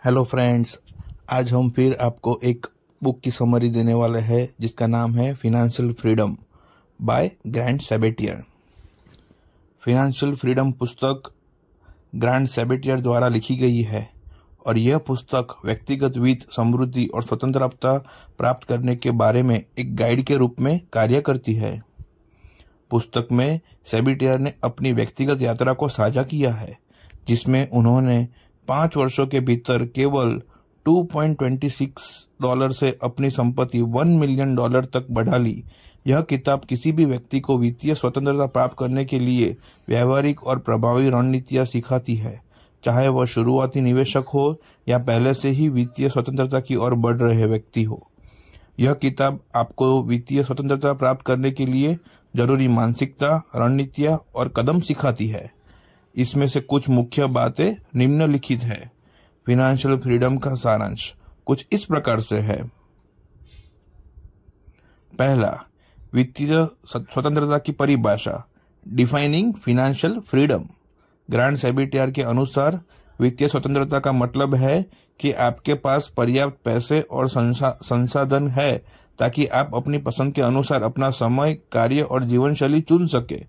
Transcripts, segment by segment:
Hello friends, आज हम फिर आपको एक बुक की समरी देने वाले हैं जिसका नाम है financial freedom by Grant Sabatier. Financial freedom पुस्तक ग्रांट सैबेटियर द्वारा लिखी गई है और यह पुस्तक व्यक्तिगत वित्त, समृद्धि और स्वतंत्रता प्राप्त करने के बारे में एक गाइड के रूप में कार्य करती है। पुस्तक में सैबेटियर ने अपनी व्यक्तिगत यात्रा को साझा किया है, जिसमें उन्होंने 5 वर्षों के भीतर केवल $2.26 से अपनी संपत्ति $1 मिलियन तक बढ़ा ली। यह किताब किसी भी व्यक्ति को वित्तीय स्वतंत्रता प्राप्त करने के लिए व्यावहारिक और प्रभावी रणनीतियां सिखाती है, चाहे वह शुरुआती निवेशक हो या पहले से ही वित्तीय स्वतंत्रता की ओर बढ़ रहे व्यक्ति हो। यह किताब आपको वित्तीय स्वतंत्रता प्राप्त करने के लिए जरूरी मानसिकता, रणनीतियां और कदम सिखाती है। इसमें से कुछ मुख्य बातें निम्नलिखित है। फिनेंशियल फ्रीडम का सारांश कुछ इस प्रकार से है। पहला, वित्तीय स्वतंत्रता की परिभाषा, डिफाइनिंग फिनेंशियल फ्रीडम। ग्रांट सैबेटियर के अनुसार वित्तीय स्वतंत्रता का मतलब है कि आपके पास पर्याप्त पैसे और संसाधन है ताकि आप अपनी पसंद के अनुसार अपना समय, कार्य और जीवन शैली चुन सके।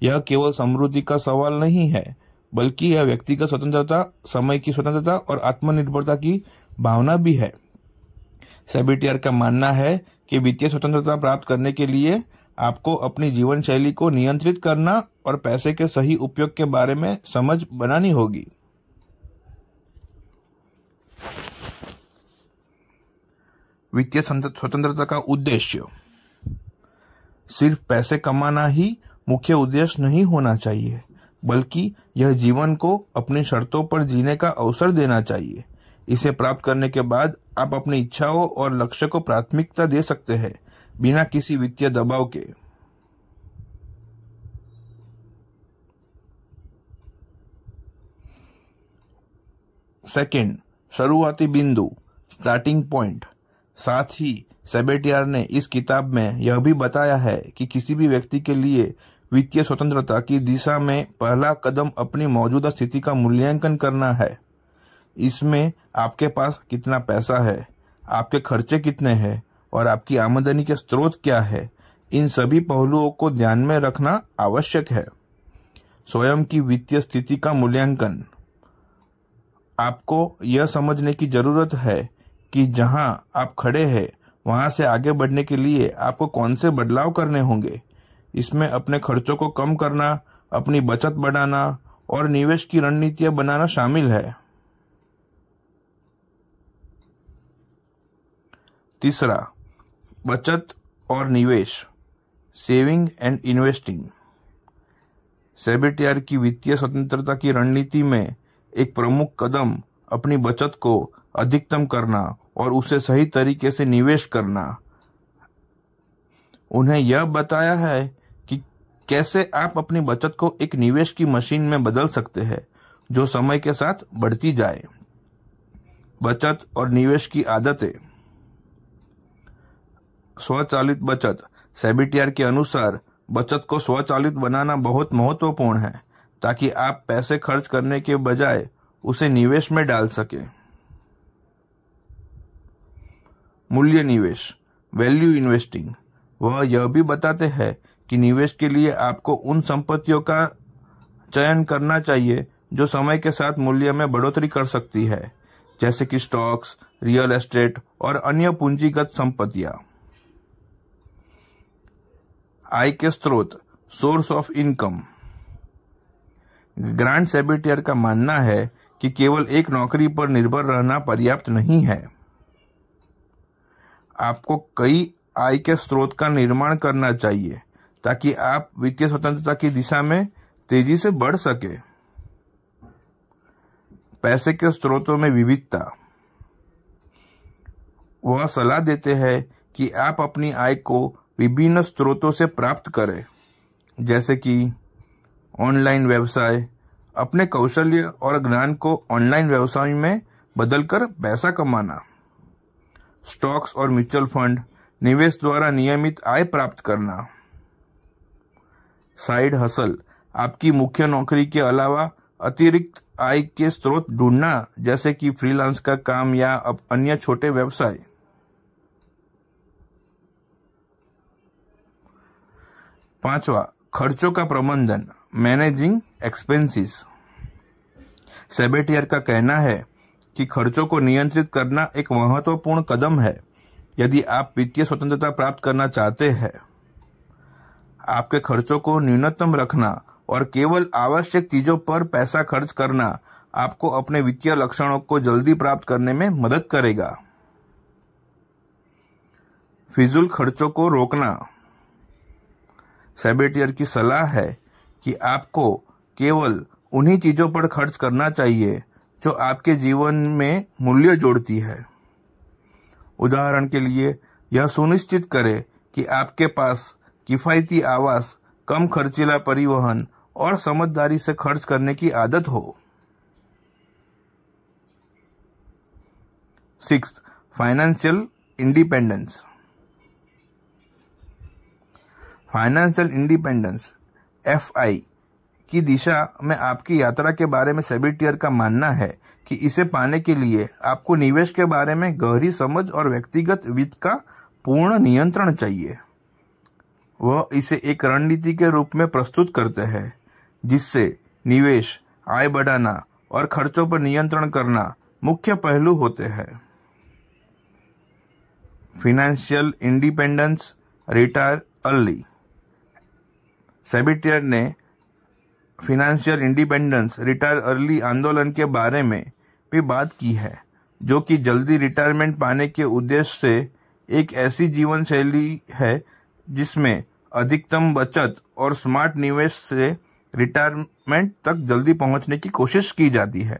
यह केवल समृद्धि का सवाल नहीं है, बल्कि यह व्यक्तिगत स्वतंत्रता, समय की स्वतंत्रता और आत्मनिर्भरता की भावना भी है। सैबेटियर का मानना है कि वित्तीय स्वतंत्रता प्राप्त करने के लिए आपको अपनी जीवन शैली को नियंत्रित करना और पैसे के सही उपयोग के बारे में समझ बनानी होगी। वित्तीय स्वतंत्रता का उद्देश्य, सिर्फ पैसे कमाना ही मुख्य उद्देश्य नहीं होना चाहिए, बल्कि यह जीवन को अपनी शर्तों पर जीने का अवसर देना चाहिए। इसे प्राप्त करने के बाद आप अपनी इच्छाओं और लक्ष्य को प्राथमिकता दे सकते हैं, बिना किसी वित्तीय दबाव के। सेकंड, शुरुआती बिंदु, स्टार्टिंग पॉइंट। साथ ही सैबेटियर ने इस किताब में यह भी बताया है कि किसी भी व्यक्ति के लिए वित्तीय स्वतंत्रता की दिशा में पहला कदम अपनी मौजूदा स्थिति का मूल्यांकन करना है। इसमें आपके पास कितना पैसा है, आपके खर्चे कितने हैं और आपकी आमदनी के स्रोत क्या है, इन सभी पहलुओं को ध्यान में रखना आवश्यक है। स्वयं की वित्तीय स्थिति का मूल्यांकन, आपको यह समझने की जरूरत है कि जहां आप खड़े हैं वहां से आगे बढ़ने के लिए आपको कौन से बदलाव करने होंगे। इसमें अपने खर्चों को कम करना, अपनी बचत बढ़ाना और निवेश की रणनीतियां बनाना शामिल है। तीसरा, बचत और निवेश, सेविंग एंड इन्वेस्टिंग। सैबेटियर की वित्तीय स्वतंत्रता की रणनीति में एक प्रमुख कदम अपनी बचत को अधिकतम करना और उसे सही तरीके से निवेश करना। उन्हें यह बताया है कि कैसे आप अपनी बचत को एक निवेश की मशीन में बदल सकते हैं जो समय के साथ बढ़ती जाए। बचत और निवेश की आदतें। स्वचालित बचत, सैबेटियर के अनुसार बचत को स्वचालित बनाना बहुत महत्वपूर्ण है ताकि आप पैसे खर्च करने के बजाय उसे निवेश में डाल सकें। मूल्य निवेश, वैल्यू इन्वेस्टिंग। वह यह भी बताते हैं कि निवेश के लिए आपको उन संपत्तियों का चयन करना चाहिए जो समय के साथ मूल्य में बढ़ोतरी कर सकती है, जैसे कि स्टॉक्स, रियल एस्टेट और अन्य पूंजीगत संपत्तियां। आय के स्रोत, सोर्स ऑफ इनकम। ग्रांट सैबेटियर का मानना है कि केवल एक नौकरी पर निर्भर रहना पर्याप्त नहीं है। आपको कई आय के स्रोत का निर्माण करना चाहिए ताकि आप वित्तीय स्वतंत्रता की दिशा में तेजी से बढ़ सके। पैसे के स्रोतों में विविधता। वह सलाह देते हैं कि आप अपनी आय को विभिन्न स्रोतों से प्राप्त करें, जैसे कि ऑनलाइन व्यवसाय, अपने कौशल्य और ज्ञान को ऑनलाइन व्यवसाय में बदलकर पैसा कमाना। स्टॉक्स और म्यूचुअल फंड, निवेश द्वारा नियमित आय प्राप्त करना। साइड हसल, आपकी मुख्य नौकरी के अलावा अतिरिक्त आय के स्रोत ढूंढना, जैसे कि फ्रीलांस का काम या अन्य छोटे व्यवसाय। 5वां, खर्चों का प्रबंधन, मैनेजिंग एक्सपेंसेस। सेबेटियर का कहना है कि खर्चों को नियंत्रित करना एक महत्वपूर्ण कदम है यदि आप वित्तीय स्वतंत्रता प्राप्त करना चाहते हैं। आपके खर्चों को न्यूनतम रखना और केवल आवश्यक चीजों पर पैसा खर्च करना आपको अपने वित्तीय लक्ष्यों को जल्दी प्राप्त करने में मदद करेगा। फिजूल खर्चों को रोकना। सेबेटियर की सलाह है कि आपको केवल उन्हीं चीजों पर खर्च करना चाहिए जो आपके जीवन में मूल्य जोड़ती है। उदाहरण के लिए, यह सुनिश्चित करें कि आपके पास किफायती आवास, कम खर्चीला परिवहन और समझदारी से खर्च करने की आदत हो। 6. Financial independence. Financial independence FI की दिशा में आपकी यात्रा के बारे में सेबेटियर का मानना है कि इसे पाने के लिए आपको निवेश के बारे में गहरी समझ और व्यक्तिगत वित्त का पूर्ण नियंत्रण चाहिए। वह इसे एक रणनीति के रूप में प्रस्तुत करते हैं जिससे निवेश, आय बढ़ाना और खर्चों पर नियंत्रण करना मुख्य पहलू होते हैं। Financial independence, retire early. Sabatier ने फाइनेंशियल इंडिपेंडेंस रिटायर अर्ली आंदोलन के बारे में भी बात की है, जो कि जल्दी रिटायरमेंट पाने के उद्देश्य से एक ऐसी जीवन शैली है जिसमें अधिकतम बचत और स्मार्ट निवेश से रिटायरमेंट तक जल्दी पहुंचने की कोशिश की जाती है।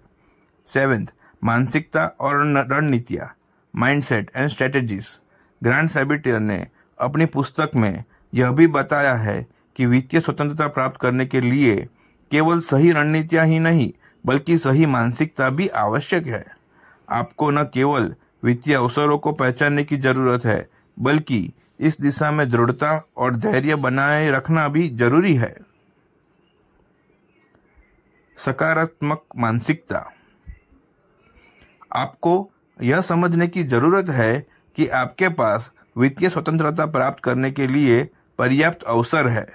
7. मानसिकता और रणनीतियाँ, माइंडसेट एंड स्ट्रेटेजीज। ग्रांट सेबेटियर ने अपनी पुस्तक में यह भी बताया है कि वित्तीय स्वतंत्रता प्राप्त करने के लिए केवल सही रणनीतियाँ ही नहीं बल्कि सही मानसिकता भी आवश्यक है। आपको न केवल वित्तीय अवसरों को पहचानने की जरूरत है बल्कि इस दिशा में दृढ़ता और धैर्य बनाए रखना भी जरूरी है। सकारात्मक मानसिकता। आपको यह समझने की जरूरत है कि आपके पास वित्तीय स्वतंत्रता प्राप्त करने के लिए पर्याप्त अवसर है।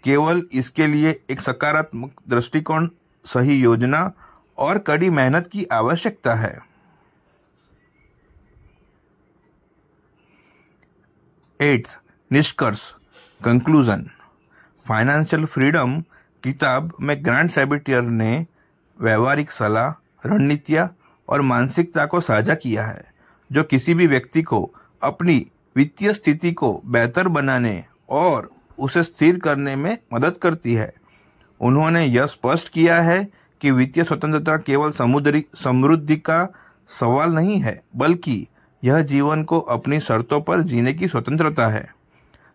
केवल इसके लिए एक सकारात्मक दृष्टिकोण, सही योजना और कड़ी मेहनत की आवश्यकता है। 8. निष्कर्ष, कंक्लूजन। फाइनेंशियल फ्रीडम किताब में ग्रांट सेबेटियर ने व्यवहारिक सलाह, रणनीतियाँ और मानसिकता को साझा किया है जो किसी भी व्यक्ति को अपनी वित्तीय स्थिति को बेहतर बनाने और उसे स्थिर करने में मदद करती है। उन्होंने यह स्पष्ट किया है कि वित्तीय स्वतंत्रता केवल समृद्धि का सवाल नहीं है बल्कि यह जीवन को अपनी शर्तों पर जीने की स्वतंत्रता है।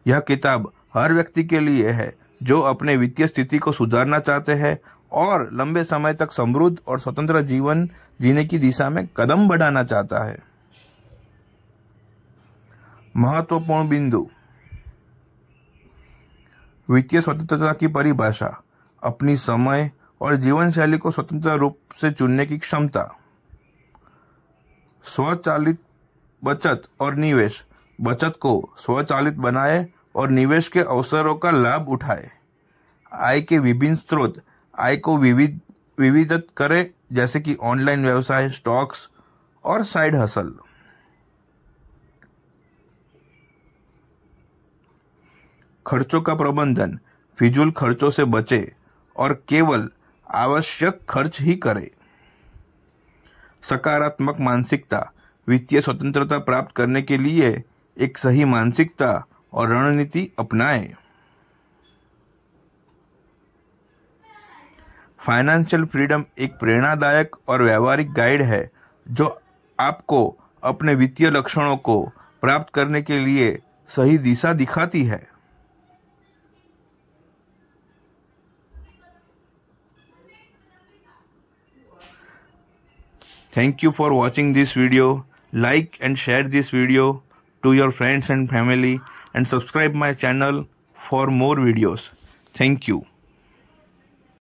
यह किताब हर व्यक्ति के लिए है जो अपने वित्तीय स्थिति को सुधारना चाहते हैं और लंबे समय तक समृद्ध और स्वतंत्र जीवन जीने की दिशा में कदम बढ़ाना चाहता है। महत्वपूर्ण बिंदु। वित्तीय स्वतंत्रता की परिभाषा, अपनी समय और जीवन शैली को स्वतंत्र रूप से चुनने की क्षमता। स्वचालित बचत और निवेश, बचत को स्वचालित बनाए और निवेश के अवसरों का लाभ उठाए। आय के विभिन्न स्रोत, आय को विविधत करें जैसे कि ऑनलाइन व्यवसाय, स्टॉक्स और साइड हसल। खर्चों का प्रबंधन, फिजूल खर्चों से बचे और केवल आवश्यक खर्च ही करें। सकारात्मक मानसिकता, वित्तीय स्वतंत्रता प्राप्त करने के लिए एक सही मानसिकता और रणनीति अपनाएं। फाइनेंशियल फ्रीडम एक प्रेरणादायक और व्यवहारिक गाइड है जो आपको अपने वित्तीय लक्ष्यों को प्राप्त करने के लिए सही दिशा दिखाती है। Thank you for watching this video. Like and share this video to your friends and family and subscribe my channel for more videos. Thank you.